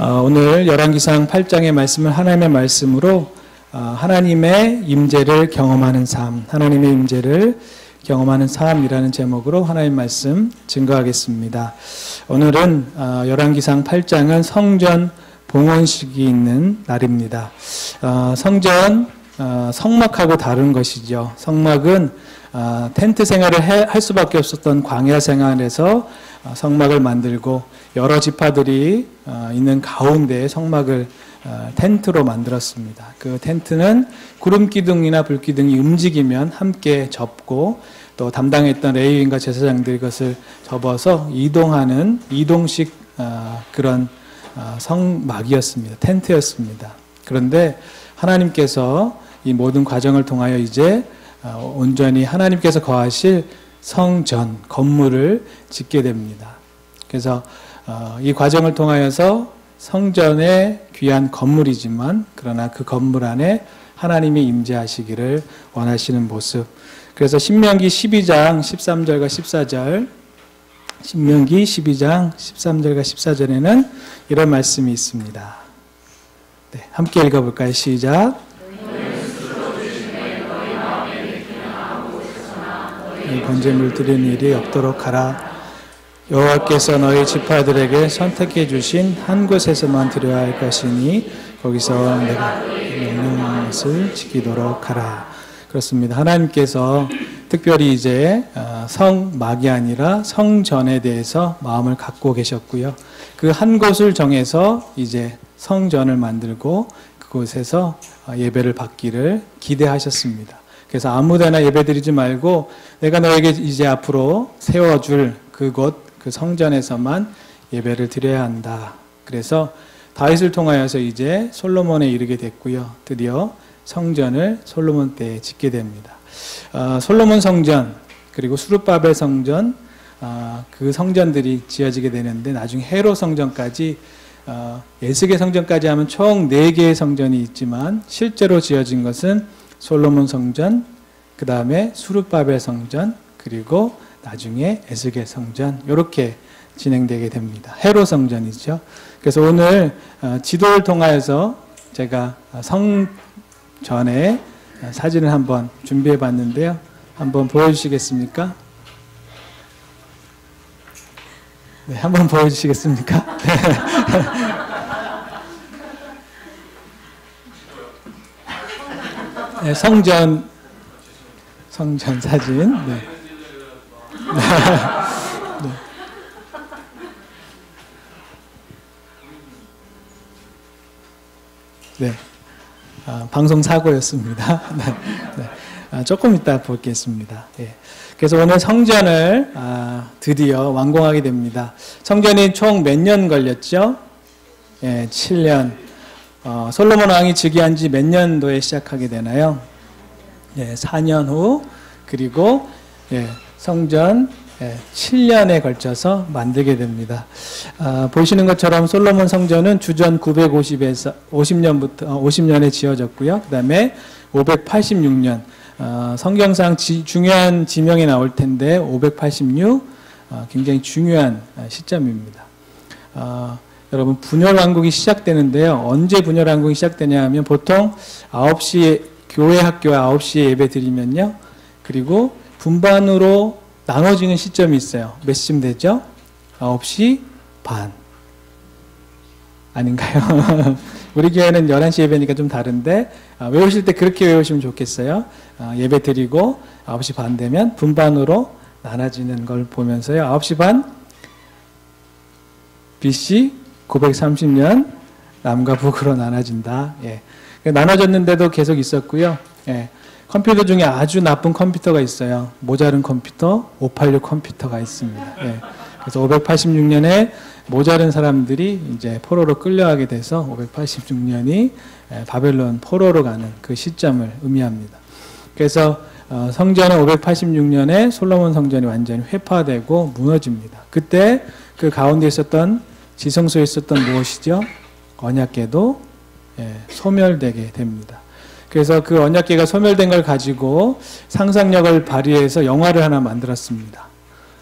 오늘 열왕기상 8장의 말씀을 하나님의 말씀으로 하나님의 임재를 경험하는 삶, 하나님의 임재를 경험하는 삶이라는 제목으로 하나님 말씀 증거하겠습니다. 오늘은 열왕기상 8장은 성전 봉헌식이 있는 날입니다. 성전, 성막하고 다른 것이죠. 성막은 텐트 생활을 할 수밖에 없었던 광야 생활에서 성막을 만들고 여러 지파들이 있는 가운데 성막을 텐트로 만들었습니다. 그 텐트는 구름기둥이나 불기둥이 움직이면 함께 접고 또 담당했던 레위인과 제사장들이 그것을 접어서 이동하는 이동식 그런 성막이었습니다. 텐트였습니다. 그런데 하나님께서 이 모든 과정을 통하여 이제 온전히 하나님께서 거하실 성전, 건물을 짓게 됩니다. 그래서 이 과정을 통하여서 성전의 귀한 건물이지만 그러나 그 건물 안에 하나님이 임재하시기를 원하시는 모습. 그래서 신명기 12장 13절과 14절, 신명기 12장 13절과 14절에는 이런 말씀이 있습니다. 네, 함께 읽어볼까요? 시작. 이 번제물 드리는 일이 없도록 하라. 여호와께서 너희 지파들에게 선택해 주신 한 곳에서만 드려야 할 것이니 거기서 내가 명령한 것을 지키도록 하라. 그렇습니다. 하나님께서 특별히 이제 성막이 아니라 성전에 대해서 마음을 갖고 계셨고요. 그 한 곳을 정해서 이제 성전을 만들고 그곳에서 예배를 받기를 기대하셨습니다. 그래서 아무데나 예배드리지 말고 내가 너에게 이제 앞으로 세워줄 그곳, 그 성전에서만 예배를 드려야 한다. 그래서 다윗을 통하여서 이제 솔로몬에 이르게 됐고요. 드디어 성전을 솔로몬 때에 짓게 됩니다. 솔로몬 성전 그리고 수르바벨 성전, 그 성전들이 지어지게 되는데 나중에 헤로 성전까지 에스겔 성전까지 하면 총 4개의 성전이 있지만 실제로 지어진 것은 솔로몬 성전, 그 다음에 수르바벨 성전, 그리고 나중에 에스겔 성전, 이렇게 진행되게 됩니다. 헤로 성전이죠. 그래서 오늘 지도를 통하여서 제가 성전의 사진을 한번 준비해 봤는데요. 한번 보여주시겠습니까? 네, 한번 보여주시겠습니까? 네, 성전 사진. 네. 네. 방송 사고였습니다. 네. 조금 이따 보겠습니다. 네. 그래서 오늘 성전을 드디어 완공하게 됩니다. 성전이 총 몇 년 걸렸죠? 예, 7년. 솔로몬 왕이 즉위한 지 몇 년도에 시작하게 되나요? 예, 4년 후, 그리고 성전 7년에 걸쳐서 만들게 됩니다. 보시는 것처럼 솔로몬 성전은 주전 50년에 지어졌고요. 그 다음에 586년, 성경상 중요한 지명이 나올 텐데 586, 굉장히 중요한 시점입니다. 여러분, 분열왕국이 시작되는데요. 언제 분열왕국이 시작되냐 하면 보통 9시에 교회 학교에 9시에 예배 드리면요. 그리고 분반으로 나눠지는 시점이 있어요. 몇 시쯤 되죠? 9시 반. 아닌가요? 우리 교회는 11시 예배니까 좀 다른데 외우실 때 그렇게 외우시면 좋겠어요. 예배 드리고 9시 반 되면 분반으로 나눠지는 걸 보면서요. 9시 반 BC 930년 남과 북으로 나눠진다. 예. 나눠졌는데도 계속 있었고요. 예. 컴퓨터 중에 아주 나쁜 컴퓨터가 있어요. 모자른 컴퓨터, 586 컴퓨터가 있습니다. 예. 그래서 586년에 모자른 사람들이 이제 포로로 끌려가게 돼서 586년이 바벨론 포로로 가는 그 시점을 의미합니다. 그래서 성전은 586년에 솔로몬 성전이 완전히 회파되고 무너집니다. 그때 그 가운데 있었던 지성소에 있었던 무엇이죠? 언약궤도 소멸되게 됩니다. 그래서 그 언약궤가 소멸된 걸 가지고 상상력을 발휘해서 영화를 하나 만들었습니다.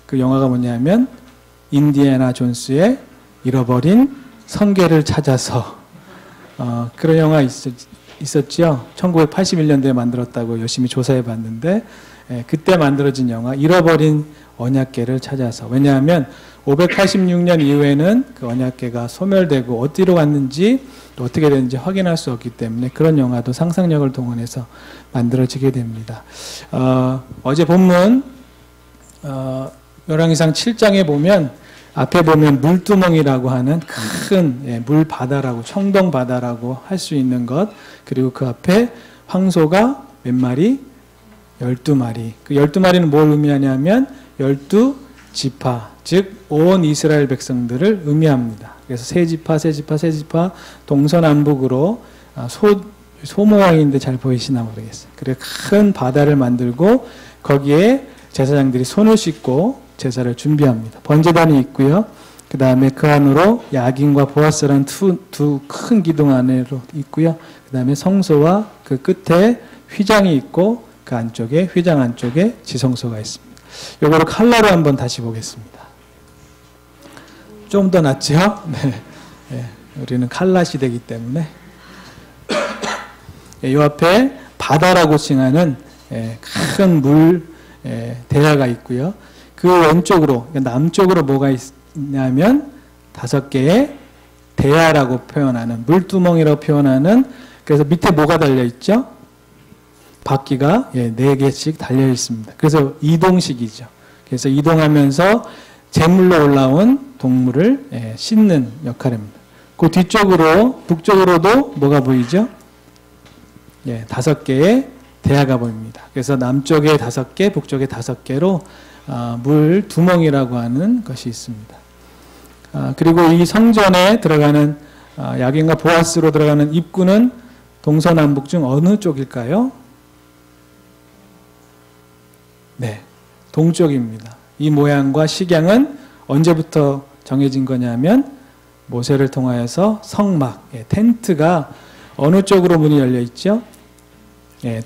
그 영화가 뭐냐면 인디애나 존스의 잃어버린 성계를 찾아서 그런 영화 있었죠. 1981년도에 만들었다고 열심히 조사해 봤는데 그때 만들어진 영화 잃어버린 언약궤를 찾아서. 왜냐하면 586년 이후에는 그 언약궤가 소멸되고 어디로 갔는지 또 어떻게 됐는지 확인할 수 없기 때문에 그런 영화도 상상력을 동원해서 만들어지게 됩니다. 어제 본문 열왕기상 7장에 보면 앞에 보면 물두멍이라고 하는 큰 물바다라고 청동바다라고 할 수 있는 것, 그리고 그 앞에 황소가 몇 마리? 12마리. 그 12마리는 뭘 의미하냐면 12지파, 즉 온 이스라엘 백성들을 의미합니다. 그래서 세지파 동서남북으로 소 모양인데 잘 보이시나 모르겠어요. 그래서 큰 바다를 만들고 거기에 제사장들이 손을 씻고 제사를 준비합니다. 번제단이 있고요. 그 다음에 그 안으로 야긴과 보아스라는 두 큰 기둥 안으로 있고요. 그 다음에 성소와 그 끝에 휘장이 있고 그 안쪽에 휘장 안쪽에 지성소가 있습니다. 요거를 칼라로 한번 다시 보겠습니다. 좀 더 낫죠? 네. 우리는 칼라 시대이기 때문에 이 앞에 바다라고 칭하는 큰 물 대야가 있고요. 그 왼쪽으로, 남쪽으로 뭐가 있냐면 5개의 대야라고 표현하는, 물두멍이라고 표현하는, 그래서 밑에 뭐가 달려있죠? 바퀴가 4개씩 달려 있습니다. 그래서 이동식이죠. 그래서 이동하면서 재물로 올라온 동물을 씻는 역할입니다. 그 뒤쪽으로, 북쪽으로도 뭐가 보이죠? 5개의 대야가 보입니다. 그래서 남쪽에 5개, 북쪽에 5개로 물 두멍이라고 하는 것이 있습니다. 그리고 이 성전에 들어가는 야긴과 보아스로 들어가는 입구는 동서남북 중 어느 쪽일까요? 네, 동쪽입니다. 이 모양과 식양은 언제부터 정해진 거냐면 모세를 통하여서 성막, 텐트가 어느 쪽으로 문이 열려 있죠?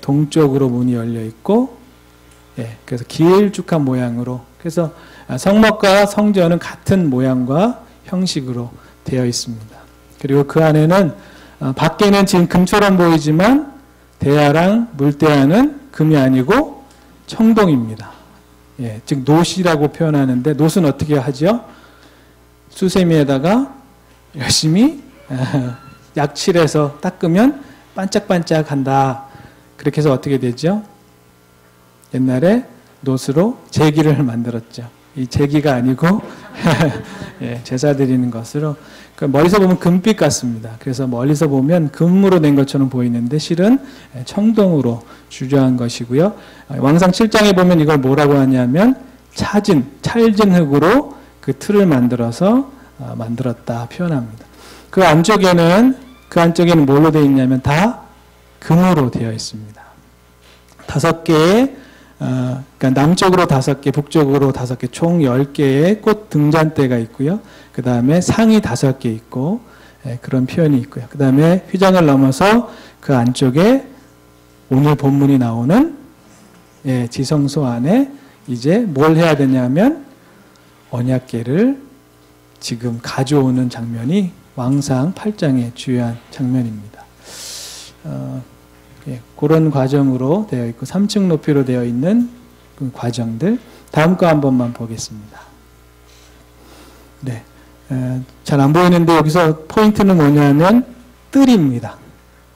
동쪽으로 문이 열려 있고, 그래서 길쭉한 모양으로, 그래서 성막과 성전은 같은 모양과 형식으로 되어 있습니다. 그리고 그 안에는 밖에는 지금 금처럼 보이지만 대야랑 물대야는 금이 아니고 청동입니다. 즉 놋이라고 표현하는데, 놋은 어떻게 하죠? 수세미에다가 열심히 약칠해서 닦으면 반짝반짝한다. 그렇게 해서 어떻게 되죠? 옛날에 놋으로 제기를 만들었죠. 이 제기가 아니고 제사 드리는 것으로, 멀리서 보면 금빛 같습니다. 그래서 멀리서 보면 금으로 된 것처럼 보이는데 실은 청동으로 주조한 것이고요. 왕상 7장에 보면 이걸 뭐라고 하냐면 찰진 흙으로 그 틀을 만들어서 만들었다 표현합니다. 그 안쪽에는 뭘로 되어 있냐면 다 금으로 되어 있습니다. 5개의 그러니까 남쪽으로 5개, 북쪽으로 5개, 총 10개의 꽃 등잔대가 있고요. 그 다음에 상이 5개 있고, 그런 표현이 있고요. 그 다음에 휘장을 넘어서 그 안쪽에 오늘 본문이 나오는 지성소 안에 이제 뭘 해야 되냐면 언약궤를 지금 가져오는 장면이 왕상 8장의 주요한 장면입니다. 그런 과정으로 되어 있고 3층 높이로 되어 있는 그 과정들, 다음 거 한 번만 보겠습니다. 네, 잘 안 보이는데 여기서 포인트는 뭐냐면 뜰입니다.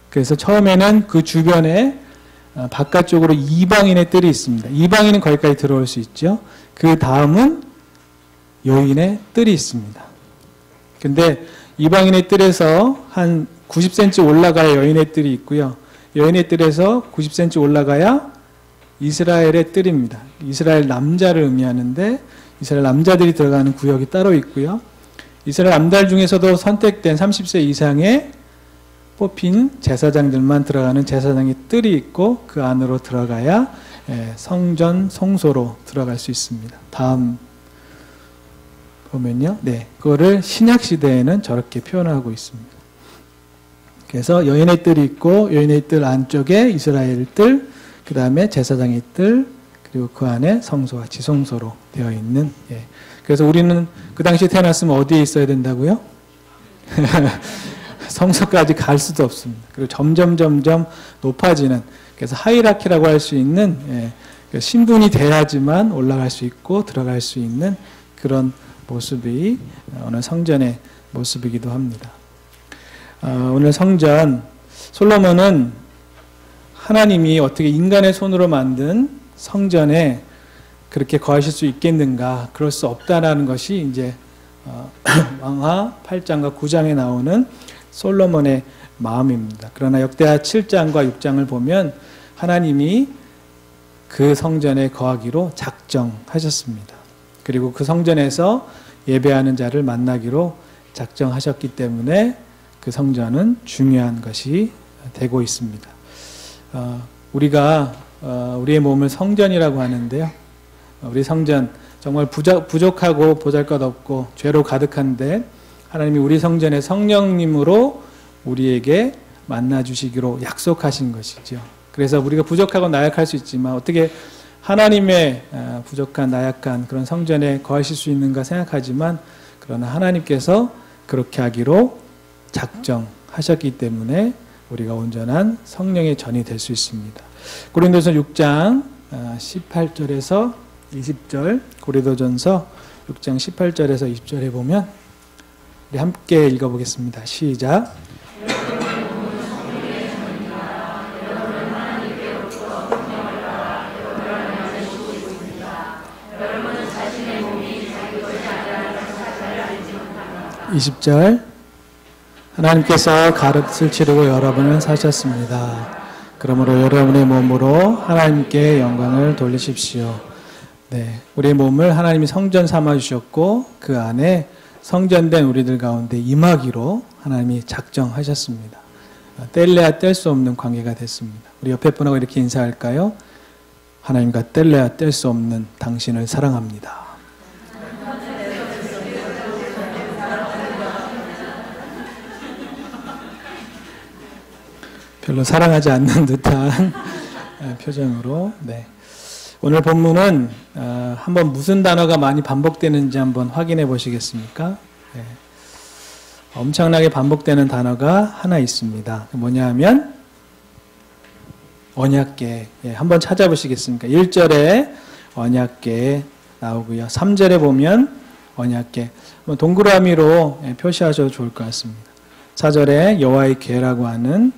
그래서 처음에는 그 주변에 바깥쪽으로 이방인의 뜰이 있습니다. 이방인은 거기까지 들어올 수 있죠. 그 다음은 여인의 뜰이 있습니다. 근데 이방인의 뜰에서 한 90cm 올라가야 여인의 뜰이 있고요. 여인의 뜰에서 90cm 올라가야 이스라엘의 뜰입니다. 이스라엘 남자를 의미하는데 이스라엘 남자들이 들어가는 구역이 따로 있고요. 이스라엘 남자들 중에서도 선택된 30세 이상의 뽑힌 제사장들만 들어가는 제사장의 뜰이 있고 그 안으로 들어가야 성전 성소로 들어갈 수 있습니다. 다음 보면요. 그거를 신약 시대에는 저렇게 표현하고 있습니다. 그래서 여인의 뜰이 있고 여인의 뜰 안쪽에 이스라엘 뜰, 그 다음에 제사장의 뜰, 그리고 그 안에 성소와 지성소로 되어 있는. 그래서 우리는 그 당시에 태어났으면 어디에 있어야 된다고요? 성소까지 갈 수도 없습니다. 그리고 점점 높아지는, 그래서 하이라키라고 할 수 있는, 신분이 돼야지만 올라갈 수 있고 들어갈 수 있는 그런 모습이 오늘 성전의 모습이기도 합니다. 오늘 성전, 솔로몬은 하나님이 어떻게 인간의 손으로 만든 성전에 그렇게 거하실 수 있겠는가, 그럴 수 없다라는 것이 이제 왕하 8장과 9장에 나오는 솔로몬의 마음입니다. 그러나 역대하 7장과 6장을 보면 하나님이 그 성전에 거하기로 작정하셨습니다. 그리고 그 성전에서 예배하는 자를 만나기로 작정하셨기 때문에 그 성전은 중요한 것이 되고 있습니다. 우리가 우리의 몸을 성전이라고 하는데요. 우리 성전 정말 부족하고 보잘것없고 죄로 가득한데 하나님이 우리 성전에 성령님으로 우리에게 만나주시기로 약속하신 것이죠. 그래서 우리가 부족하고 나약할 수 있지만 어떻게 하나님의 부족한 나약한 그런 성전에 거하실 수 있는가 생각하지만, 그러나 하나님께서 그렇게 하기로 작정하셨기 때문에 우리가 온전한 성령의 전이 될 수 있습니다. 고린도전서 6장 18절에서 20절, 고린도전서 6장 18절에서 20절에 보면 우리 함께 읽어보겠습니다. 시작. (20절) 하나님께서 가롯을 치르고 여러분을 사셨습니다. 그러므로 여러분의 몸으로 하나님께 영광을 돌리십시오. 네, 우리의 몸을 하나님이 성전 삼아주셨고 그 안에 성전된 우리들 가운데 임하기로 하나님이 작정하셨습니다. 뗄래야 뗄 수 없는 관계가 됐습니다. 우리 옆에 분하고 이렇게 인사할까요? 하나님과 뗄래야 뗄 수 없는 당신을 사랑합니다. 별로 사랑하지 않는 듯한 표정으로. 네. 오늘 본문은 한번 무슨 단어가 많이 반복되는지 한번 확인해 보시겠습니까? 네. 엄청나게 반복되는 단어가 하나 있습니다. 뭐냐 하면 언약궤. 예, 한번 찾아보시겠습니까? 1절에 언약궤 나오고요. 3절에 보면 언약궤. 동그라미로 표시하셔도 좋을 것 같습니다. 4절에 여호와의 궤라고 하는,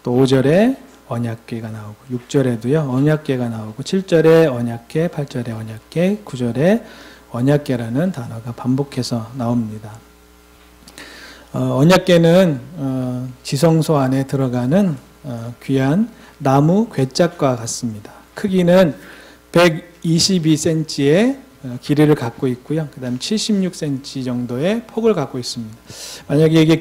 또 5절에 언약궤가 나오고, 6절에도요 언약궤가 나오고, 7절에 언약궤, 8절에 언약궤, 9절에 언약궤라는 단어가 반복해서 나옵니다. 언약궤는 지성소 안에 들어가는 귀한 나무 궤짝과 같습니다. 크기는 122cm의 길이를 갖고 있고요. 그 다음에 76cm 정도의 폭을 갖고 있습니다. 만약에 이게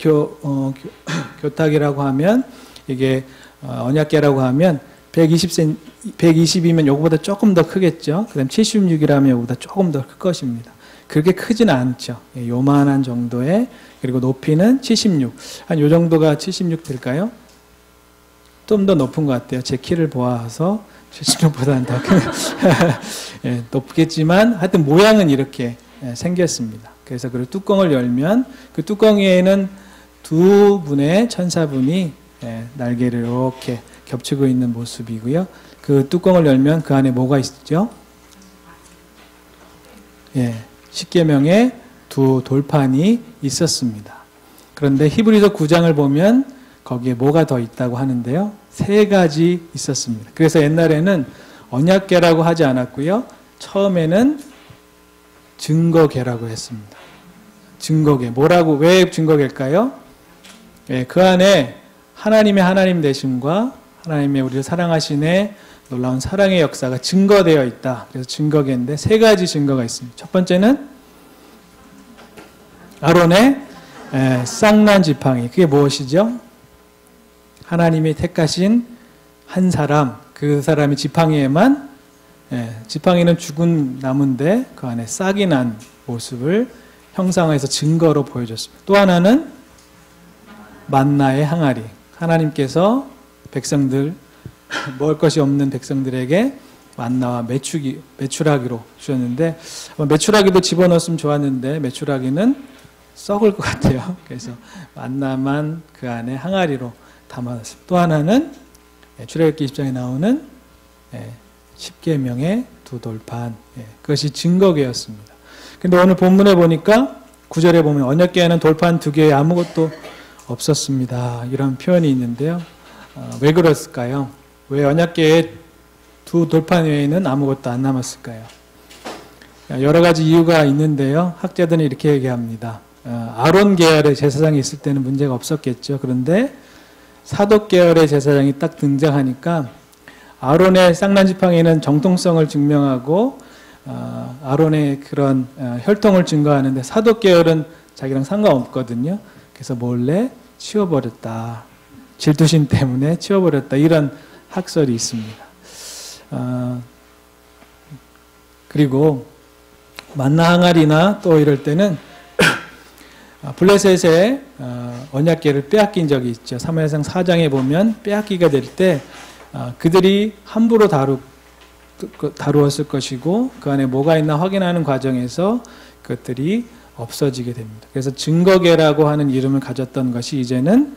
교탁이라고 하면, 이게 언약궤라고 하면 120이면 요거보다 조금 더 크겠죠. 그 다음 76이라면 요거보다 조금 더 클 것입니다. 그렇게 크지는 않죠. 요만한 정도의, 그리고 높이는 76. 한 요 정도가 76 될까요? 좀 더 높은 것 같아요. 제 키를 보아서 76보다는 더 큰, 예, 높겠지만 하여튼 모양은 이렇게 생겼습니다. 그래서 그 뚜껑을 열면 그 뚜껑에는 두 분의 천사분이 날개를 이렇게 겹치고 있는 모습이고요. 그 뚜껑을 열면 그 안에 뭐가 있죠? 예, 십계명의 두 돌판이 있었습니다. 그런데 히브리서 9장을 보면 거기에 뭐가 더 있다고 하는데요. 3가지 있었습니다. 그래서 옛날에는 언약궤라고 하지 않았고요. 처음에는 증거궤라고 했습니다. 증거궤. 뭐라고, 왜 증거궤일까요? 예, 그 안에 하나님의 하나님 되심과 하나님의 우리를 사랑하시는 놀라운 사랑의 역사가 증거되어 있다. 그래서 증거궤인데 3가지 증거가 있습니다. 첫 번째는 아론의 쌍난 지팡이. 그게 무엇이죠? 하나님이 택하신 한 사람, 그 사람이 지팡이에만, 지팡이는 죽은 나무인데 그 안에 싹이 난 모습을 형상화해서 증거로 보여줬습니다. 또 하나는 만나의 항아리. 하나님께서 백성들, 먹을 것이 없는 백성들에게 만나와 메추라기로 주셨는데, 메추라기도 집어넣었으면 좋았는데 메추라기는 썩을 것 같아요. 그래서 만나만 그 안에 항아리로 담아놨습니다. 또 하나는 출애굽기 20장에 나오는 10계명의 두 돌판, 그것이 증거궤였습니다. 근데 오늘 본문에 보니까 9절에 보면 언약궤에는 돌판 2개에 아무것도 없었습니다. 이런 표현이 있는데요. 왜 그랬을까요? 왜 언약궤에 두 돌판 외에는 아무것도 안 남았을까요? 여러 가지 이유가 있는데요. 학자들은 이렇게 얘기합니다. 아론 계열의 제사장이 있을 때는 문제가 없었겠죠. 그런데 사독 계열의 제사장이 딱 등장하니까 아론의 쌍난지팡이는 정통성을 증명하고 아론의 그런 혈통을 증거하는데 사독 계열은 자기랑 상관없거든요. 그래서 몰래 치워버렸다. 질투심 때문에 치워버렸다. 이런 학설이 있습니다. 그리고 만나 항아리나 또 이럴 때는 블레셋의 언약궤를 빼앗긴 적이 있죠. 사무엘상 4장에 보면 빼앗기가 될 때 그들이 함부로 다루었을 것이고 그 안에 뭐가 있나 확인하는 과정에서 그것들이 없어지게 됩니다. 그래서 증거궤라고 하는 이름을 가졌던 것이 이제는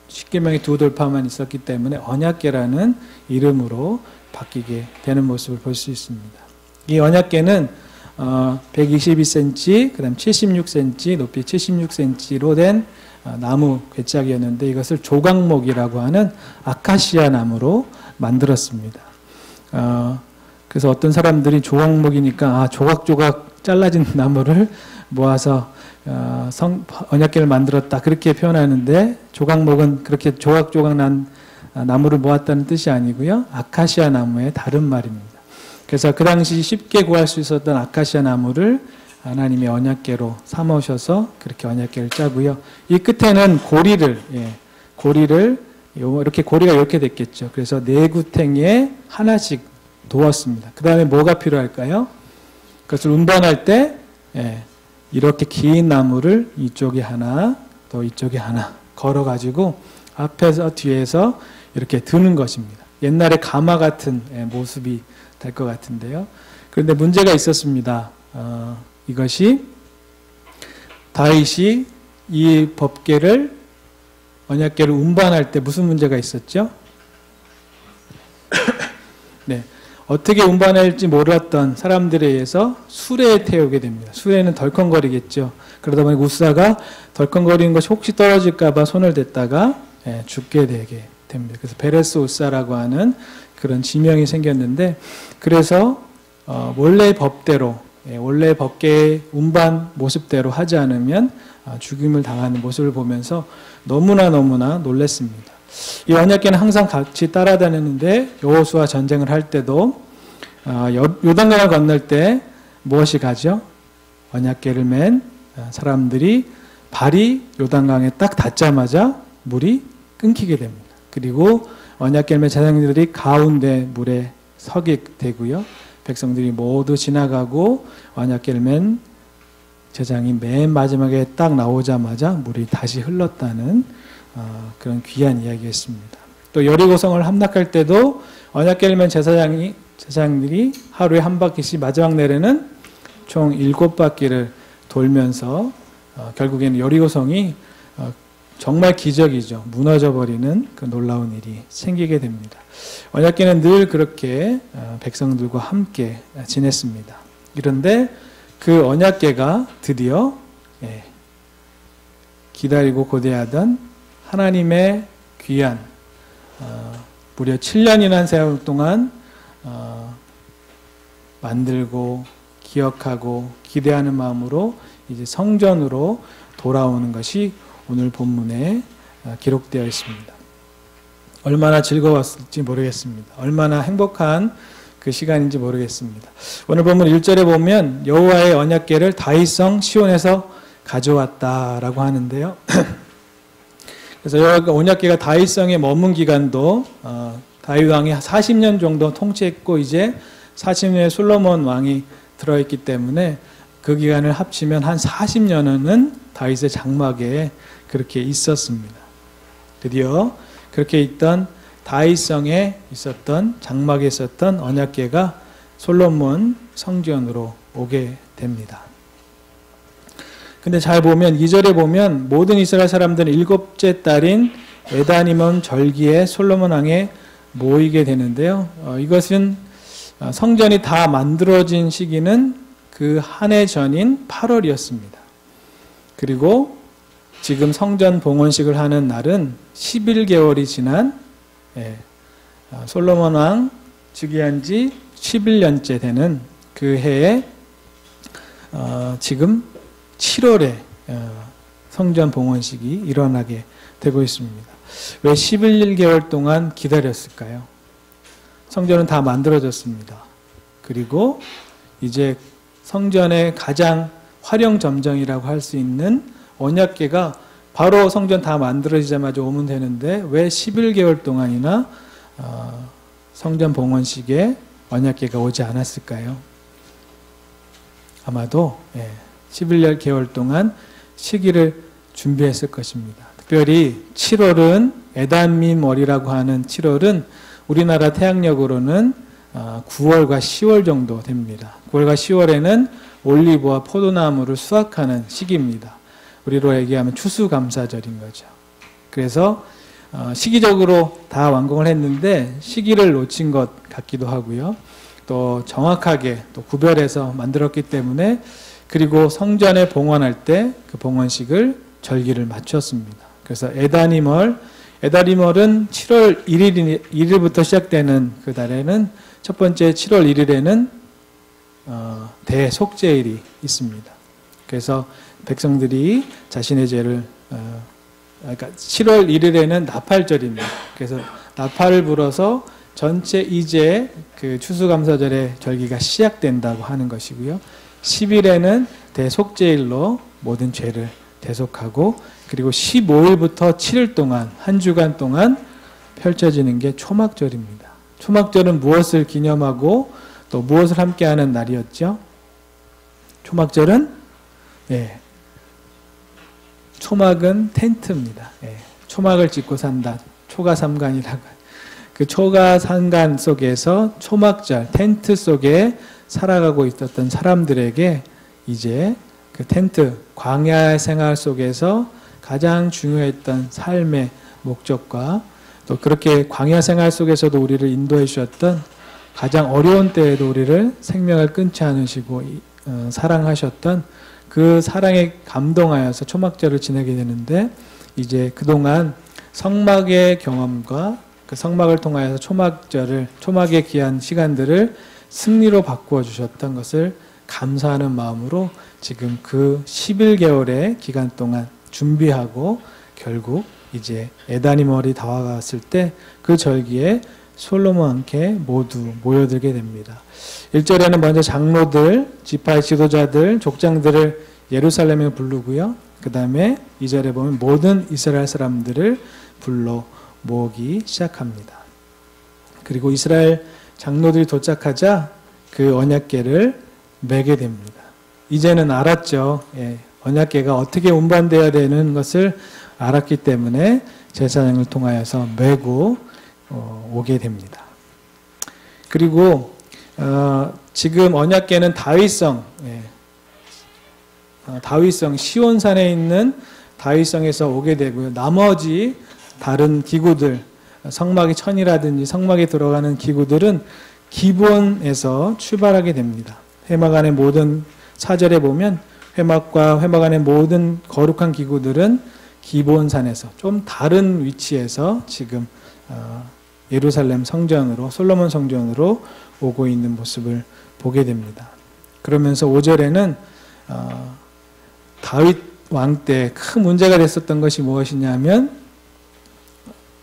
10계명의 두 돌파만 있었기 때문에 언약궤라는 이름으로 바뀌게 되는 모습을 볼 수 있습니다. 이 언약궤는 122cm, 그 다음 76cm, 높이 76cm로 된 나무 궤짝이었는데 이것을 조각목이라고 하는 아카시아 나무로 만들었습니다. 그래서 어떤 사람들이 조각목이니까 조각조각 잘라진 나무를 모아서 언약궤를 만들었다 그렇게 표현하는데 조각목은 그렇게 조각조각 난 나무를 모았다는 뜻이 아니고요. 아카시아 나무의 다른 말입니다. 그래서 그 당시 쉽게 구할 수 있었던 아카시아 나무를 하나님의 언약궤로 삼으셔서 그렇게 언약궤를 짜고요. 이 끝에는 고리를 이렇게 고리가 이렇게 됐겠죠. 그래서 네 구탱이에 하나씩 놓았습니다. 그 다음에 뭐가 필요할까요? 그것을 운반할 때 이렇게 긴 나무를 이쪽에 하나, 또 이쪽에 하나 걸어가지고 앞에서 뒤에서 이렇게 드는 것입니다. 옛날에 가마 같은 모습이 될 것 같은데요. 그런데 문제가 있었습니다. 이것이 다윗이 이 법궤를 언약궤를 운반할 때 무슨 문제가 있었죠? 네, 어떻게 운반할지 몰랐던 사람들에 의해서 수레에 태우게 됩니다. 수레는 덜컹거리겠죠. 그러다 보니 우사가 덜컹거리는 것이 혹시 떨어질까 봐 손을 댔다가 죽게 되게 됩니다. 그래서 베레스 우사라고 하는 그런 지명이 생겼는데 그래서 원래 법대로 원래 법궤의 운반 모습대로 하지 않으면 죽임을 당하는 모습을 보면서 너무나 놀랐습니다. 이 언약궤는 항상 같이 따라다니는데 여호수아 전쟁을 할 때도 요단강을 건널 때 무엇이 가죠? 언약궤를 맨 사람들이 발이 요단강에 딱 닿자마자 물이 끊기게 됩니다. 그리고 언약궤를 맨 제사장들이 가운데 물에 서게 되고요. 백성들이 모두 지나가고 언약궤를 맨 제사장이 맨 마지막에 딱 나오자마자 물이 다시 흘렀다는 그런 귀한 이야기였습니다. 또 여리고성을 함락할 때도 언약궤를 맨 제사장들이 하루에 한 바퀴씩 마지막 날에는 총 7바퀴를 돌면서 결국에는 여리고성이 정말 기적이죠. 무너져버리는 그 놀라운 일이 생기게 됩니다. 언약궤는 늘 그렇게 백성들과 함께 지냈습니다. 그런데 그 언약궤가 드디어 기다리고 고대하던 하나님의 귀한 무려 7년이라는 세월 동안 만들고 기억하고 기대하는 마음으로 이제 성전으로 돌아오는 것이 오늘 본문에 기록되어 있습니다. 얼마나 즐거웠을지 모르겠습니다. 얼마나 행복한 그 시간인지 모르겠습니다. 오늘 본문 1절에 보면 여호와의 언약궤를 다윗성 시온에서 가져왔다라고 하는데요. 그래서 여호와의 언약궤가 다윗성에 머문 기간도 다윗 왕이 40년 정도 통치했고 이제 40년의 솔로몬 왕이 들어있기 때문에 그 기간을 합치면 한 40년은 다윗의 장막에 그렇게 있었습니다. 드디어 그렇게 있던 다윗성에 있었던 장막에 있었던 언약궤가 솔로몬 성전으로 오게 됩니다. 근데 잘 보면 2절에 보면 모든 이스라엘 사람들은 일곱째 달인 에다니몬 절기에 솔로몬 왕에 모이게 되는데요. 이것은 성전이 다 만들어진 시기는 그 한 해 전인 8월이었습니다. 그리고 지금 성전 봉헌식을 하는 날은 11개월이 지난 솔로몬 왕 즉위한 지 11년째 되는 그 해에 지금 7월에 성전 봉헌식이 일어나게 되고 있습니다. 왜 11개월 동안 기다렸을까요? 성전은 다 만들어졌습니다. 그리고 이제 성전의 가장 활용점정이라고 할 수 있는 언약궤가 바로 성전 다 만들어지자마자 오면 되는데 왜 11개월 동안이나 성전 봉헌식에 언약궤가 오지 않았을까요? 아마도 11개월 동안 시기를 준비했을 것입니다. 특별히 7월은 에단민월이라고 하는 7월은 우리나라 태양력으로는 9월과 10월 정도 됩니다. 9월과 10월에는 올리브와 포도나무를 수확하는 시기입니다. 우리로 얘기하면 추수감사절인 거죠. 그래서 시기적으로 다 완공을 했는데 시기를 놓친 것 같기도 하고요. 또 정확하게 또 구별해서 만들었기 때문에 그리고 성전에 봉헌할 때 그 봉헌식을 절기를 맞췄습니다. 그래서 에다니멀은 7월 1일부터 시작되는 그 달에는 첫 번째 7월 1일에는 대속죄일이 있습니다. 그래서 백성들이 자신의 죄를 그러니까 7월 1일에는 나팔절입니다. 그래서 나팔을 불어서 전체 이제 그 추수감사절의 절기가 시작된다고 하는 것이고요. 10일에는 대속죄일로 모든 죄를 대속하고 그리고 15일부터 7일 동안 한 주간 동안 펼쳐지는 게 초막절입니다. 초막절은 무엇을 기념하고 또 무엇을 함께하는 날이었죠? 초막절은 초막은 텐트입니다. 초막을 짓고 산다. 초가삼간이라고. 그 초가삼간 속에서 초막절, 텐트 속에 살아가고 있었던 사람들에게 이제 그 텐트, 광야 생활 속에서 가장 중요했던 삶의 목적과 또 그렇게 광야 생활 속에서도 우리를 인도해 주셨던 가장 어려운 때에도 우리를 생명을 끊지 않으시고 사랑하셨던 그 사랑에 감동하여서 초막절을 지내게 되는데 이제 그동안 성막의 경험과 그 성막을 통하여서 초막의 귀한 시간들을 승리로 바꾸어 주셨던 것을 감사하는 마음으로 지금 그 11개월의 기간 동안 준비하고 결국 이제 에다니멀이 다가갔을 때 그 절기에 솔로몬 왕께 모두 모여들게 됩니다. 1절에는 먼저 장로들, 지파의 지도자들, 족장들을 예루살렘에 부르고요. 그 다음에 2절에 보면 모든 이스라엘 사람들을 불러 모으기 시작합니다. 그리고 이스라엘 장로들이 도착하자 그 언약궤를 매게 됩니다. 이제는 알았죠. 언약궤가 어떻게 운반되어야 되는 것을 알았기 때문에 제사장을 통하여서 메고 오게 됩니다. 그리고 지금 언약궤는 다윗성 시온산에 있는 다윗성에서 오게 되고요. 나머지 다른 기구들, 성막의 천이라든지 성막에 들어가는 기구들은 기본에서 출발하게 됩니다. 회막 안의 모든 4절에 보면 회막과 회막 안의 모든 거룩한 기구들은 기본산에서 좀 다른 위치에서 지금 예루살렘 성전으로 솔로몬 성전으로 오고 있는 모습을 보게 됩니다. 그러면서 5절에는 다윗 왕 때 큰 문제가 됐었던 것이 무엇이냐면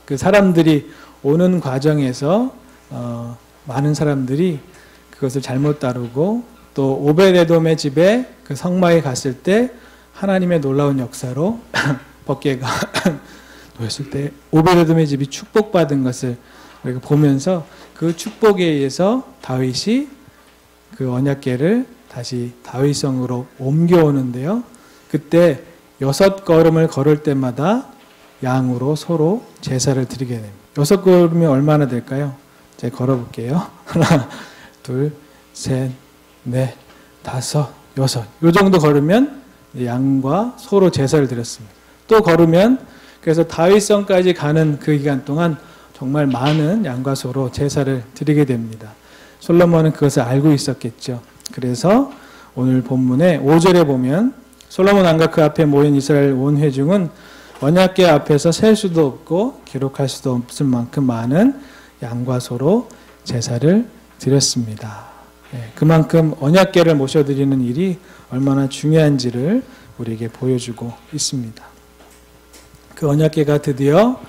그 사람들이 오는 과정에서 많은 사람들이 그것을 잘못 다루고 또 오베데돔의 집에 그 성막에 갔을 때 하나님의 놀라운 역사로 법궤가 놓였을 때 오베데돔의 집이 축복받은 것을 우리가 보면서 그 축복에 의해서 다윗이 그 언약궤를 다시 다윗성으로 옮겨오는데요. 그때 6걸음을 걸을 때마다 양으로 소로 제사를 드리게 됩니다. 6걸음이 얼마나 될까요? 제가 걸어볼게요. 하나, 둘, 셋, 넷, 다섯, 여섯. 이 정도 걸으면 양과 소로 제사를 드렸습니다. 또 걸으면 그래서 다윗성까지 가는 그 기간 동안 정말 많은 양과 소로 제사를 드리게 됩니다. 솔로몬은 그것을 알고 있었겠죠. 그래서 오늘 본문의 5절에 보면 솔로몬 왕과 그 앞에 모인 이스라엘 온 회중은 언약궤 앞에서 셀 수도 없고 기록할 수도 없을 만큼 많은 양과 소로 제사를 드렸습니다. 그만큼 언약궤를 모셔드리는 일이 얼마나 중요한지를 우리에게 보여주고 있습니다. 그 언약궤가 드디어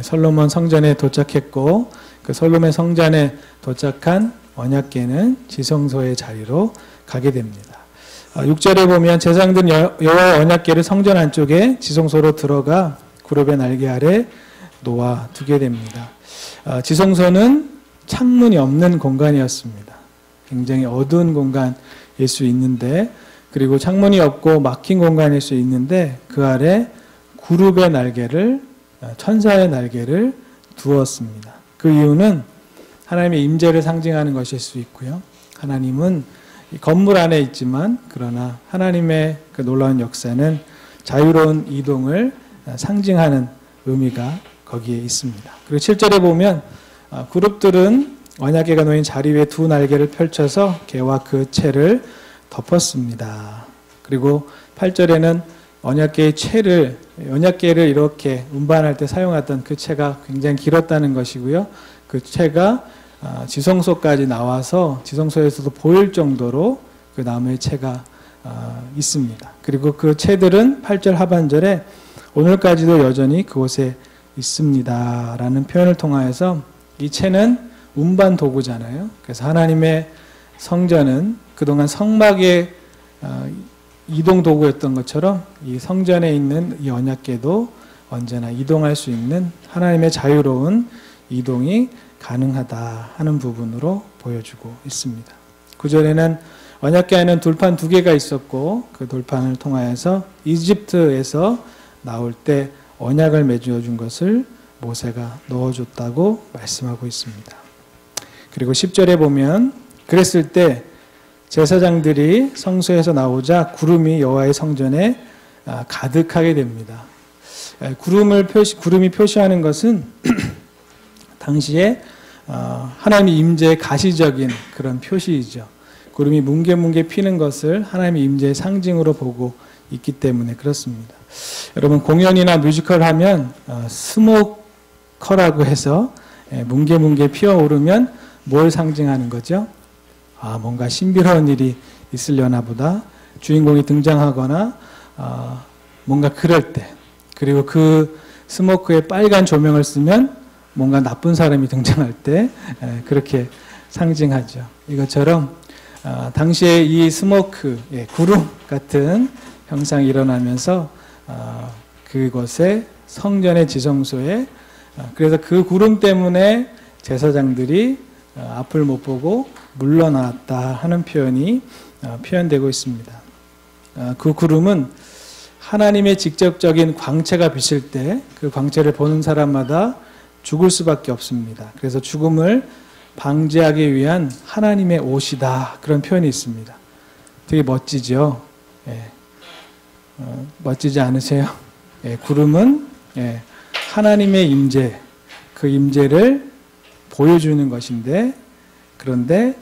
솔로몬 성전에 도착했고 그 솔로몬 성전에 도착한 언약궤는 지성소의 자리로 가게 됩니다. 6절에 보면 제사장들은 여호와의 언약궤를 성전 안쪽에 지성소로 들어가 구룹의 날개 아래 놓아 두게 됩니다. 지성소는 창문이 없는 공간이었습니다. 굉장히 어두운 공간일 수 있는데 그리고 창문이 없고 막힌 공간일 수 있는데 그 아래 구룹의 날개를 천사의 날개를 두었습니다. 그 이유는 하나님의 임재를 상징하는 것일 수 있고요. 하나님은 건물 안에 있지만 그러나 하나님의 그 놀라운 역사는 자유로운 이동을 상징하는 의미가 거기에 있습니다. 그리고 7절에 보면 그룹들은 언약궤가 놓인 자리 위에 두 날개를 펼쳐서 궤와 그 채를 덮었습니다. 그리고 8절에는 언약궤를 이렇게 운반할 때 사용했던 그 채가 굉장히 길었다는 것이고요. 그 채가 지성소까지 나와서 지성소에서도 보일 정도로 그 나무의 채가 있습니다. 그리고 그 채들은 8절 하반절에 오늘까지도 여전히 그곳에 있습니다 라는 표현을 통하여서 이 채는 운반 도구잖아요. 그래서 하나님의 성전은 그동안 성막의 이동 도구였던 것처럼 이 성전에 있는 이 언약궤도 언제나 이동할 수 있는 하나님의 자유로운 이동이 가능하다 하는 부분으로 보여주고 있습니다. 9절에는 언약궤 안에는 돌판 2개가 있었고 그 돌판을 통하여서 이집트에서 나올 때 언약을 맺어준 것을 모세가 넣어줬다고 말씀하고 있습니다. 그리고 10절에 보면 그랬을 때 제사장들이 성소에서 나오자 구름이 여호와의 성전에 가득하게 됩니다. 구름이 표시하는 것은 당시에 하나님의 임재의 가시적인 그런 표시이죠. 구름이 뭉게뭉게 피는 것을 하나님의 임재의 상징으로 보고 있기 때문에 그렇습니다. 여러분 공연이나 뮤지컬 하면 스모커라고 해서 뭉게뭉게 피어오르면 뭘 상징하는 거죠? 뭔가 신비로운 일이 있으려나 보다. 주인공이 등장하거나 뭔가 그럴 때 그리고 그 스모크에 빨간 조명을 쓰면 뭔가 나쁜 사람이 등장할 때 그렇게 상징하죠. 이것처럼 당시에 이 스모크, 구름 같은 형상이 일어나면서 그곳에 성전의 지성소에 그래서 그 구름 때문에 제사장들이 앞을 못 보고 물러나왔다 하는 표현이 표현되고 있습니다. 그 구름은 하나님의 직접적인 광채가 비칠 때 그 광채를 보는 사람마다 죽을 수밖에 없습니다. 그래서 죽음을 방지하기 위한 하나님의 옷이다 그런 표현이 있습니다. 되게 멋지죠? 멋지지 않으세요? 구름은 하나님의 임재, 그 임재를 보여주는 것인데 그런데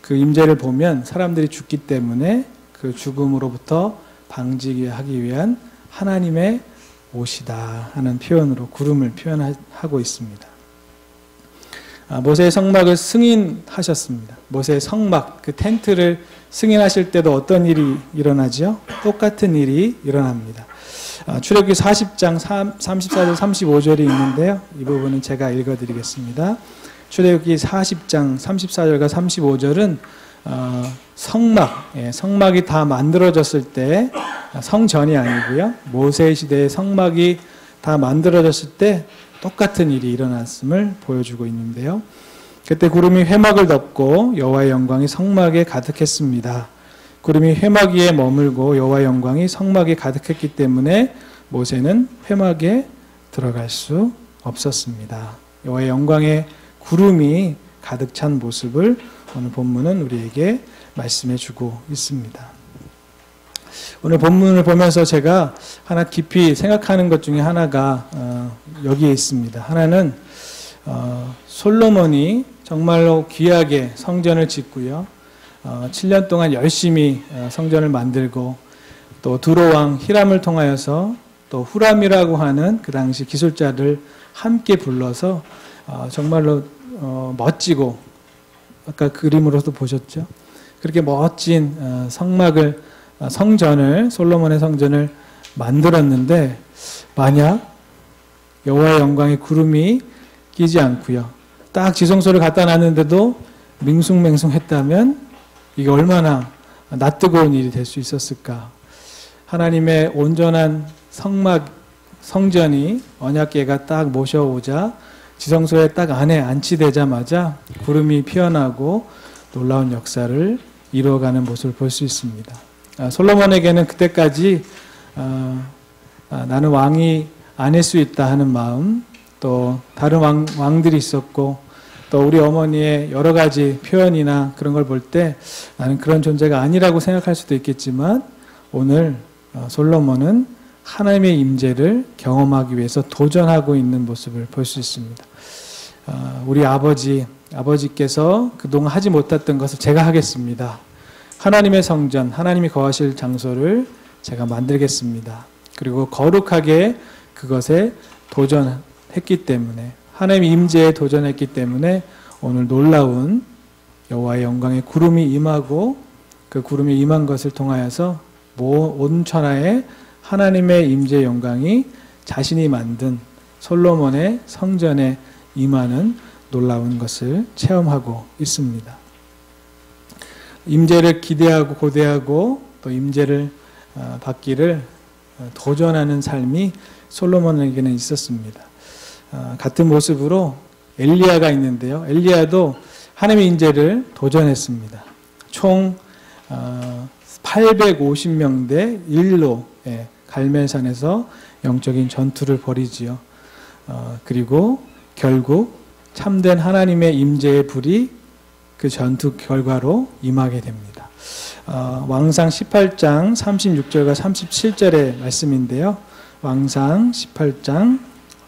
그 임재를 보면 사람들이 죽기 때문에 그 죽음으로부터 방지하기 위한 하나님의 옷이다 하는 표현으로 구름을 표현하고 있습니다. 모세의 성막을 승인하셨습니다. 모세의 성막, 그 텐트를 승인하실 때도 어떤 일이 일어나죠? 똑같은 일이 일어납니다. 출애굽기 40장 34절 35절이 있는데요. 이 부분은 제가 읽어드리겠습니다. 출애굽기 40장 34절과 35절은 성막이 다 만들어졌을 때 성전이 아니고요. 모세 시대의 성막이 다 만들어졌을 때 똑같은 일이 일어났음을 보여주고 있는데요. 그때 구름이 회막을 덮고 여호와의 영광이 성막에 가득했습니다. 구름이 회막 위에 머물고 여호와의 영광이 성막에 가득했기 때문에 모세는 회막에 들어갈 수 없었습니다. 여호와의 영광의 구름이 가득 찬 모습을 오늘 본문은 우리에게 말씀해 주고 있습니다. 오늘 본문을 보면서 제가 하나 깊이 생각하는 것 중에 하나가 여기에 있습니다. 하나는 솔로몬이 정말로 귀하게 성전을 짓고요. 7년 동안 열심히 성전을 만들고 또 두로왕 히람을 통하여서 또 후람이라고 하는 그 당시 기술자를 함께 불러서 정말로 멋지고 아까 그림으로도 보셨죠? 그렇게 멋진 성전을 솔로몬의 성전을 만들었는데 만약 여호와의 영광의 구름이 끼지 않고요. 딱 지성소를 갖다 놨는데도 밍숭맹숭했다면 이게 얼마나 낯뜨거운 일이 될 수 있었을까. 하나님의 온전한 성전이 언약궤가 딱 모셔오자 지성소에 딱 안에 안치되자마자 구름이 피어나고 놀라운 역사를 이루어가는 모습을 볼 수 있습니다. 솔로몬에게는 그때까지 나는 왕이 아닐 수 있다 하는 마음, 또 다른 왕들이 있었고 또 우리 어머니의 여러 가지 표현이나 그런 걸 볼 때 나는 그런 존재가 아니라고 생각할 수도 있겠지만 오늘 솔로몬은 하나님의 임재를 경험하기 위해서 도전하고 있는 모습을 볼 수 있습니다. 우리 아버지께서 그동안 하지 못했던 것을 제가 하겠습니다. 하나님의 성전, 하나님이 거하실 장소를 제가 만들겠습니다. 그리고 거룩하게 그것에 도전했기 때문에 하나님의 임재에 도전했기 때문에 오늘 놀라운 여호와의 영광의 구름이 임하고 그 구름이 임한 것을 통하여서 온 천하에 하나님의 임재의 영광이 자신이 만든 솔로몬의 성전에 임하는 놀라운 것을 체험하고 있습니다. 임재를 기대하고 고대하고 또 임재를 받기를 도전하는 삶이 솔로몬에게는 있었습니다. 같은 모습으로 엘리야가 있는데요. 엘리야도 하나님의 임재를 도전했습니다. 총 850명 대 1로 갈멜산에서 영적인 전투를 벌이지요. 그리고 결국 참된 하나님의 임재의 불이 그 전투 결과로 임하게 됩니다. 왕상 18장 36절과 37절의 말씀인데요. 왕상 18장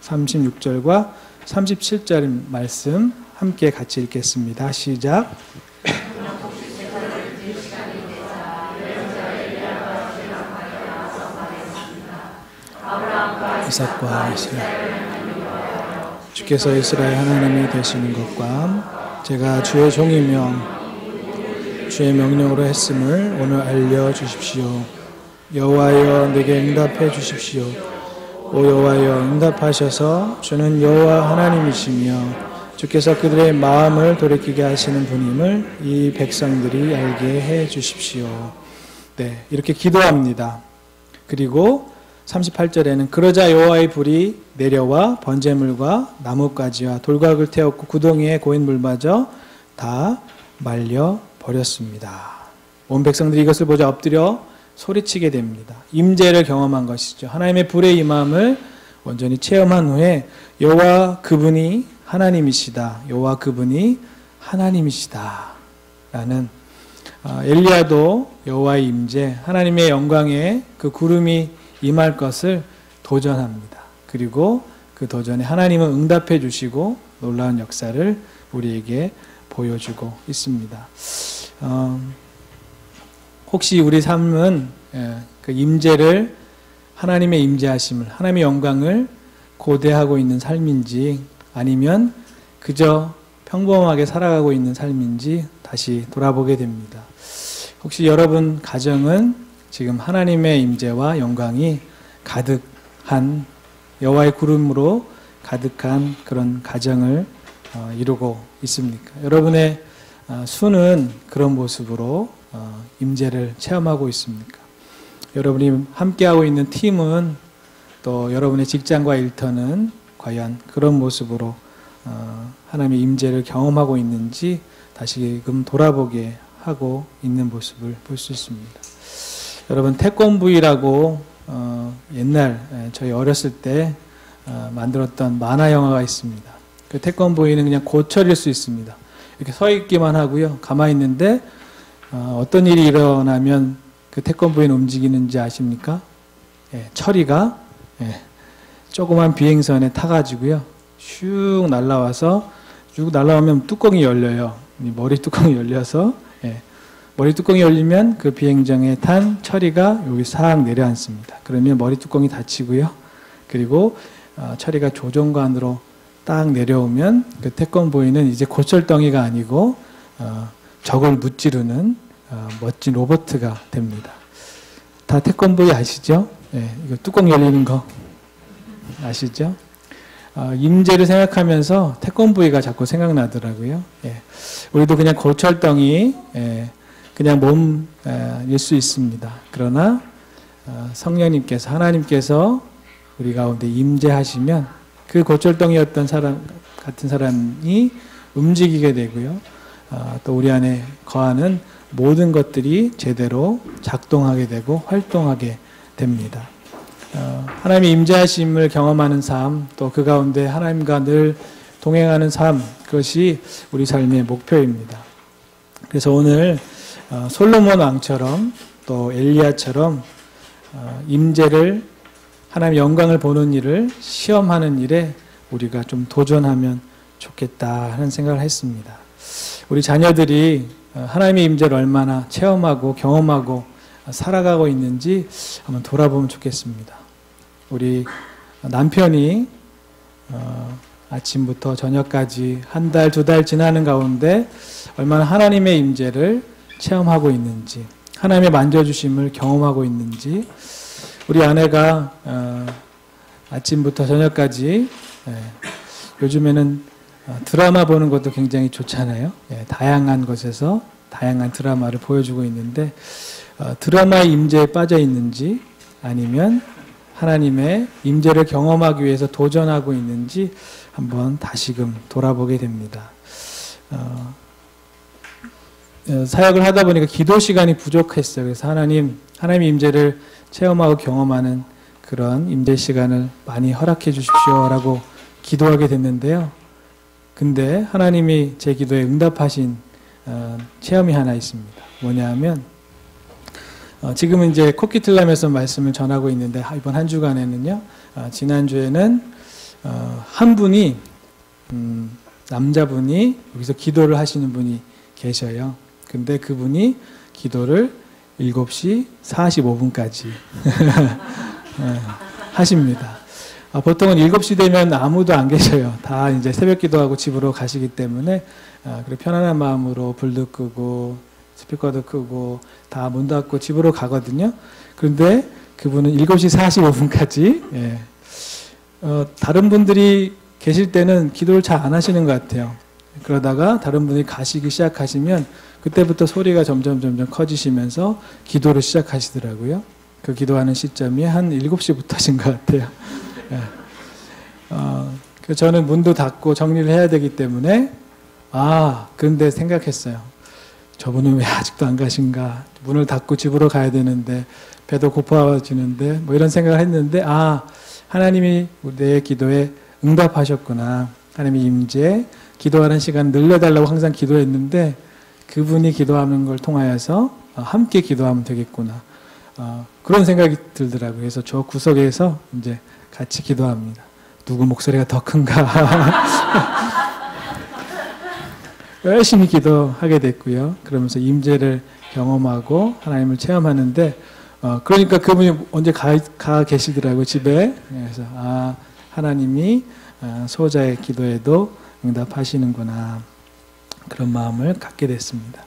36절과 37절 말씀 함께 같이 읽겠습니다. 시작. 이삭과 이스라엘 주께서 이스라엘 하나님이 되시는 것과 제가 주의 종이며 주의 명령으로 했음을 오늘 알려주십시오. 여호와여 내게 응답해 주십시오. 오 여호와여 응답하셔서 주는 여호와 하나님이시며 주께서 그들의 마음을 돌이키게 하시는 분임을 이 백성들이 알게 해 주십시오. 네, 이렇게 기도합니다. 그리고 38절에는 그러자 여호와의 불이 내려와 번제물과 나뭇가지와 돌각을 태웠고 구덩이에 고인 물마저 다 말려 버렸습니다. 온 백성들이 이것을 보자 엎드려 소리치게 됩니다. 임재를 경험한 것이죠. 하나님의 불의 임함을 온전히 체험한 후에 여호와 그분이 하나님이시다. 여호와 그분이 하나님이시다. 라는 엘리야도 여호와의 임재, 하나님의 영광에 그 구름이 임할 것을 도전합니다. 그리고 그 도전에 하나님은 응답해 주시고 놀라운 역사를 우리에게 보여주고 있습니다. 혹시 우리 삶은 그 임재를 하나님의 임재하심을 하나님의 영광을 고대하고 있는 삶인지 아니면 그저 평범하게 살아가고 있는 삶인지 다시 돌아보게 됩니다. 혹시 여러분 가정은 지금 하나님의 임재와 영광이 가득한 여호와의 구름으로 가득한 그런 가정을 이루고 있습니까? 여러분의 수는 그런 모습으로 임재를 체험하고 있습니까? 여러분이 함께하고 있는 팀은 또 여러분의 직장과 일터는 과연 그런 모습으로 하나님의 임재를 경험하고 있는지 다시금 돌아보게 하고 있는 모습을 볼 수 있습니다. 여러분 태권브이라고 옛날 저희 어렸을 때 만들었던 만화 영화가 있습니다. 그 태권브이는 그냥 고철일 수 있습니다. 이렇게 서 있기만 하고요. 가만히 있는데 어떤 일이 일어나면 그 태권부인 움직이는지 아십니까? 예, 처리가 조그만 비행선에 타가지고요. 슉 날라와서 쭉 날라오면 뚜껑이 열려요. 머리 뚜껑이 열려서 머리 뚜껑이 열리면 그 비행정에 탄 처리가 여기 싹 내려앉습니다. 그러면 머리 뚜껑이 닫히고요. 그리고 처리가 조종관으로 딱 내려오면 그 태권보이는 이제 고철덩이가 아니고 적을 무찌르는 멋진 로봇가 됩니다. 다 태권보이 아시죠? 이거 뚜껑 열리는 거 아시죠? 임재를 생각하면서 태권보이가 자꾸 생각나더라고요. 우리도 그냥 고철덩이 그냥 몸일 수 있습니다. 그러나 성령님께서 하나님께서 우리 가운데 임재하시면 그 고철덩이였던 사람 같은 사람이 움직이게 되고요. 또 우리 안에 거하는 모든 것들이 제대로 작동하게 되고 활동하게 됩니다. 하나님의 임재하심을 경험하는 삶, 또 그 가운데 하나님과 늘 동행하는 삶, 그것이 우리 삶의 목표입니다. 그래서 오늘 솔로몬 왕처럼 또 엘리야처럼 임재를 하나님의 영광을 보는 일을 시험하는 일에 우리가 좀 도전하면 좋겠다 하는 생각을 했습니다. 우리 자녀들이 하나님의 임재를 얼마나 체험하고 경험하고 살아가고 있는지 한번 돌아보면 좋겠습니다. 우리 남편이 아침부터 저녁까지 한 달, 두 달 지나는 가운데 얼마나 하나님의 임재를 체험하고 있는지, 하나님의 만져주심을 경험하고 있는지, 우리 아내가 아침부터 저녁까지 요즘에는 드라마 보는 것도 굉장히 좋잖아요. 다양한 곳에서 다양한 드라마를 보여주고 있는데 드라마의 임재에 빠져 있는지 아니면 하나님의 임재를 경험하기 위해서 도전하고 있는지 한번 다시금 돌아보게 됩니다. 사역을 하다 보니까 기도 시간이 부족했어요. 그래서 하나님의 임재를 체험하고 경험하는 그런 임재 시간을 많이 허락해 주십시오라고 기도하게 됐는데요. 근데 하나님이 제 기도에 응답하신 체험이 하나 있습니다. 뭐냐 하면 지금은 이제 코키틀람에서 말씀을 전하고 있는데 이번 한 주간에는요. 지난주에는 한 분이 남자분이 여기서 기도를 하시는 분이 계셔요. 근데 그분이 기도를 7시 45분까지 하십니다. 보통은 7시 되면 아무도 안 계셔요. 다 이제 새벽 기도하고 집으로 가시기 때문에 편안한 마음으로 불도 끄고 스피커도 끄고 다 문 닫고 집으로 가거든요. 그런데 그분은 7시 45분까지 다른 분들이 계실 때는 기도를 잘 안 하시는 것 같아요. 그러다가 다른 분이 가시기 시작하시면 그때부터 소리가 점점 커지시면서 기도를 시작하시더라고요. 그 기도하는 시점이 한 7시부터신 것 같아요. 저는 문도 닫고 정리를 해야 되기 때문에 그런데 생각했어요. 저분은 왜 아직도 안 가신가? 문을 닫고 집으로 가야 되는데 배도 고파지는데 뭐 이런 생각을 했는데 하나님이 내 기도에 응답하셨구나. 하나님의 임재, 기도하는 시간 늘려달라고 항상 기도했는데 그분이 기도하는 걸 통하여서 함께 기도하면 되겠구나. 그런 생각이 들더라고요. 그래서 저 구석에서 이제 같이 기도합니다. 누구 목소리가 더 큰가? 열심히 기도하게 됐고요. 그러면서 임재를 경험하고 하나님을 체험하는데 그러니까 그분이 언제 가 계시더라고요. 집에. 그래서 하나님이 소자의 기도에도 응답하시는구나. 그런 마음을 갖게 됐습니다.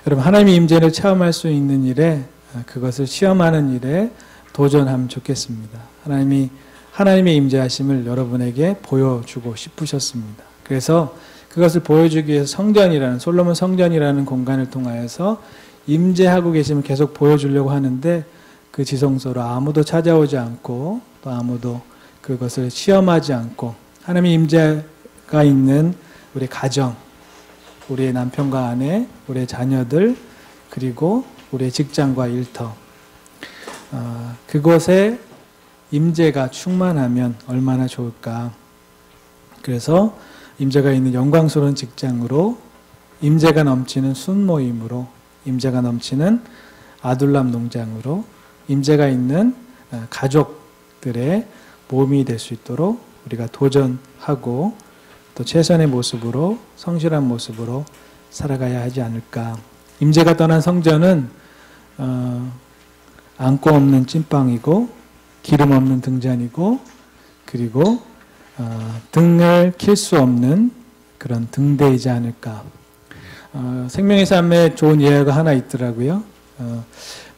여러분 하나님의 임재를 체험할 수 있는 일에 그것을 시험하는 일에 도전하면 좋겠습니다. 하나님의 임재하심을 여러분에게 보여주고 싶으셨습니다. 그래서 그것을 보여주기 위해서 솔로몬 성전이라는 공간을 통하여서 임재하고 계심을 계속 보여주려고 하는데 그 지성소로 아무도 찾아오지 않고 또 아무도 그것을 시험하지 않고 하나님의 임재가 있는 우리 가정, 우리의 남편과 아내, 우리의 자녀들, 그리고 우리의 직장과 일터, 그곳에 임재가 충만하면 얼마나 좋을까. 그래서 임재가 있는 영광스러운 직장으로, 임재가 넘치는 순모임으로, 임재가 넘치는 아둘람 농장으로 임재가 있는 가족들의 모임이 될 수 있도록 우리가 도전하고 또 최선의 모습으로 성실한 모습으로 살아가야 하지 않을까. 임재가 떠난 성전은 안고 없는 찐빵이고 기름 없는 등잔이고 그리고 등을 킬 수 없는 그런 등대이지 않을까. 생명의 삶에 좋은 예화가 하나 있더라고요.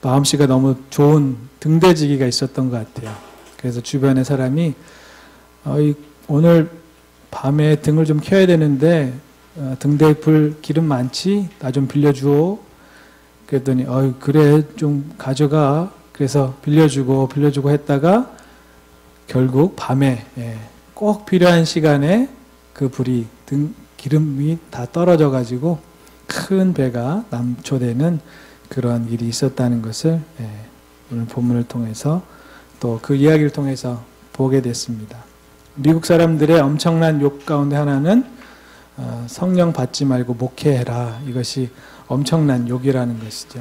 마음씨가 너무 좋은 등대지기가 있었던 것 같아요. 그래서 주변의 사람이 오늘 밤에 등을 좀 켜야 되는데 등대에 불 기름 많지? 나 좀 빌려주오. 그랬더니 그래 좀 가져가. 그래서 빌려주고 했다가 결국 밤에 꼭 필요한 시간에 그 불이 기름이 다 떨어져 가지고 큰 배가 남초되는 그런 일이 있었다는 것을 오늘 본문을 통해서 또 그 이야기를 통해서 보게 됐습니다. 미국 사람들의 엄청난 욕 가운데 하나는 성령 받지 말고 목회해라. 이것이 엄청난 욕이라는 것이죠.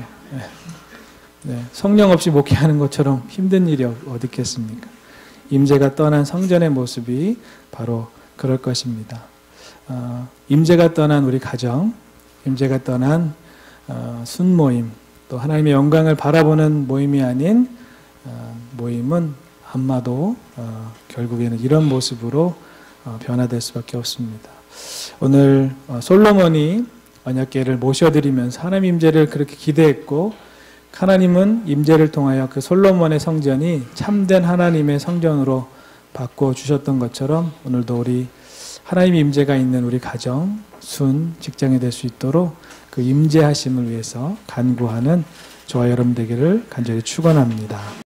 성령 없이 목회하는 것처럼 힘든 일이 어디 있겠습니까? 임재가 떠난 성전의 모습이 바로 그럴 것입니다. 임재가 떠난 우리 가정, 임재가 떠난 순모임, 또 하나님의 영광을 바라보는 모임이 아닌 모임은 아마도 결국에는 이런 모습으로 변화될 수밖에 없습니다. 오늘 솔로몬이 언약궤를 모셔드리면서 하나님 임재를 그렇게 기대했고 하나님은 임재를 통하여 그 솔로몬의 성전이 참된 하나님의 성전으로 바꿔주셨던 것처럼 오늘도 우리 하나님의 임재가 있는 우리 가정, 순, 직장이 될 수 있도록 그 임재하심을 위해서 간구하는 저와 여러분 되기를 간절히 축원합니다.